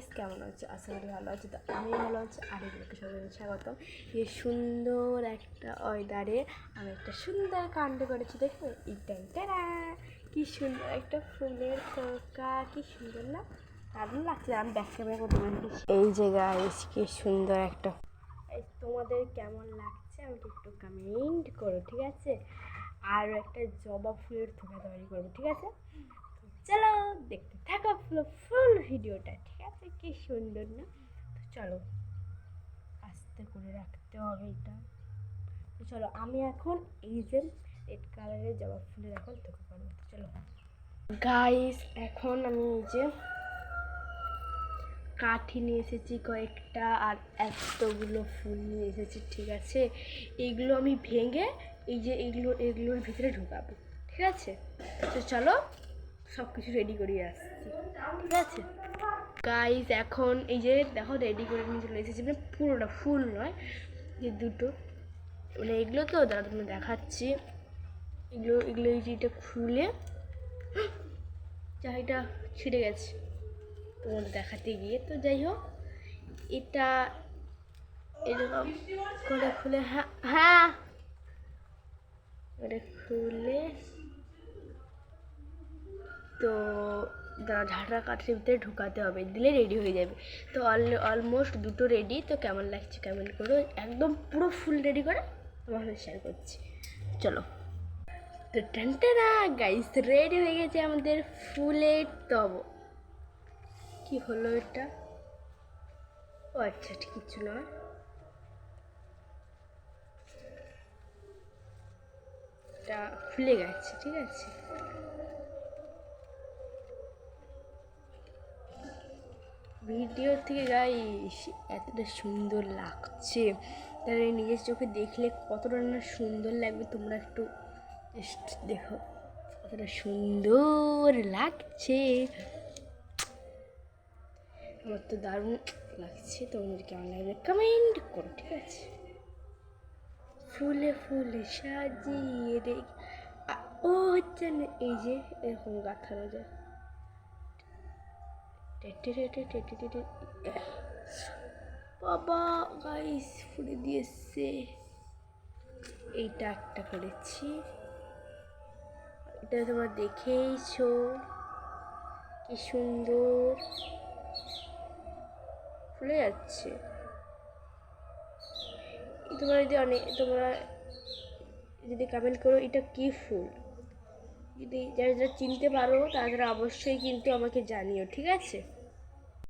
Guys, কেমন আছে? আশা করি ভালো আছে। তো আমি ভালো আছি। আরেকজনকে সবাই স্বাগতম। এই সুন্দর একটা ওয়েদারে আমি একটা সুন্দর কাণ্ড করেছি, দেখো। ইটাইটারা কি সুন্দর একটা ফুলের তোকা, কি সুন্দর না? দারুণ লাগছে। আমি ব্যাক ক্যামেরা করতে পারি। এই যে গাইস, কি সুন্দর একটা। তোমাদের কেমন লাগছে আমাকে একটু কমেন্ট করো, ঠিক আছে? আর একটা জবা ফুলের থোকা তৈরি করবো, ঠিক আছে? চলো দেখতে থাকো ফুল ভিডিওটা, ঠিক আছে? কি সুন্দর না? তো চলো, আস্তে করে রাখতে হবে এটা। তো চলো, আমি এখন এই যে রেড কালারের জবা ফুলের এখন থোকা করবো। তো চলো গাইস, এখন আমি এই যে কাঠি নিয়ে এসেছি কয়েকটা, আর এতগুলো ফুল নিয়ে এসেছি, ঠিক আছে? এইগুলো আমি ভেঙে এই যে এগুলোর ভিতরে ঢুকাবো, ঠিক আছে? তো চলো সব কিছু রেডি করিয়ে আসছি, ঠিক আছে গাইস? এখন এই যে দেখো, রেডি করে নিয়ে চলে এসেছি, মানে পুরোটা ফুল নয়, যে দুটো, মানে এগুলো তো দাঁড়া তুমি দেখাচ্ছি। এগুলো এই যে এটা খুলে এটা ছিঁড়ে গেছে তোমাদের দেখাতে গিয়ে। তো যাই হোক, এটা এরকম করে খুলে, হ্যাঁ হ্যাঁ, এটা খুলে তো ঝাঁটা কাঠের ভিতরে ঢুকাতে হবে, দিলে রেডি হয়ে যাবে। তো অলমোস্ট দুটো রেডি। তো কেমন লাগছে কমেন্ট করো। একদম পুরো ফুল রেডি করে তোমার সাথে শেয়ার করছি, চলো। তো টানটানা গাইস, রেডি হয়ে গেছে আমাদের ফুলের টব। কি হলো এটা? ও আচ্ছা, কিছু নয়, এটা খুলে গেছে, ঠিক আছে? ভিডিও থেকে গাইস এতটা সুন্দর লাগছে, তাহলে নিজের চোখে দেখলে কতটা না সুন্দর লাগবে। তোমরা একটু দেখো কতটা সুন্দর লাগছে। আমার তো দারুণ লাগছে। তোমাদের কেমন লাগবে কমেন্ট করো, ঠিক আছে? ফুলে ফুলে সাজিয়ে রে, ও হচ্ছে না, এই যে এরকম গাঁথানো যায়। বাবা গাইস, ফুলে দিয়েছে। এইটা একটা করেছি, এটা তোমরা দেখেইছো কি সুন্দর ফুলে যাচ্ছে। তোমরা যদি কমেন্ট করো এটা কি ফুল, যদি যারা যারা চিনতে পারো তারা অবশ্যই কিন্তু আমাকে জানিও, ঠিক আছে?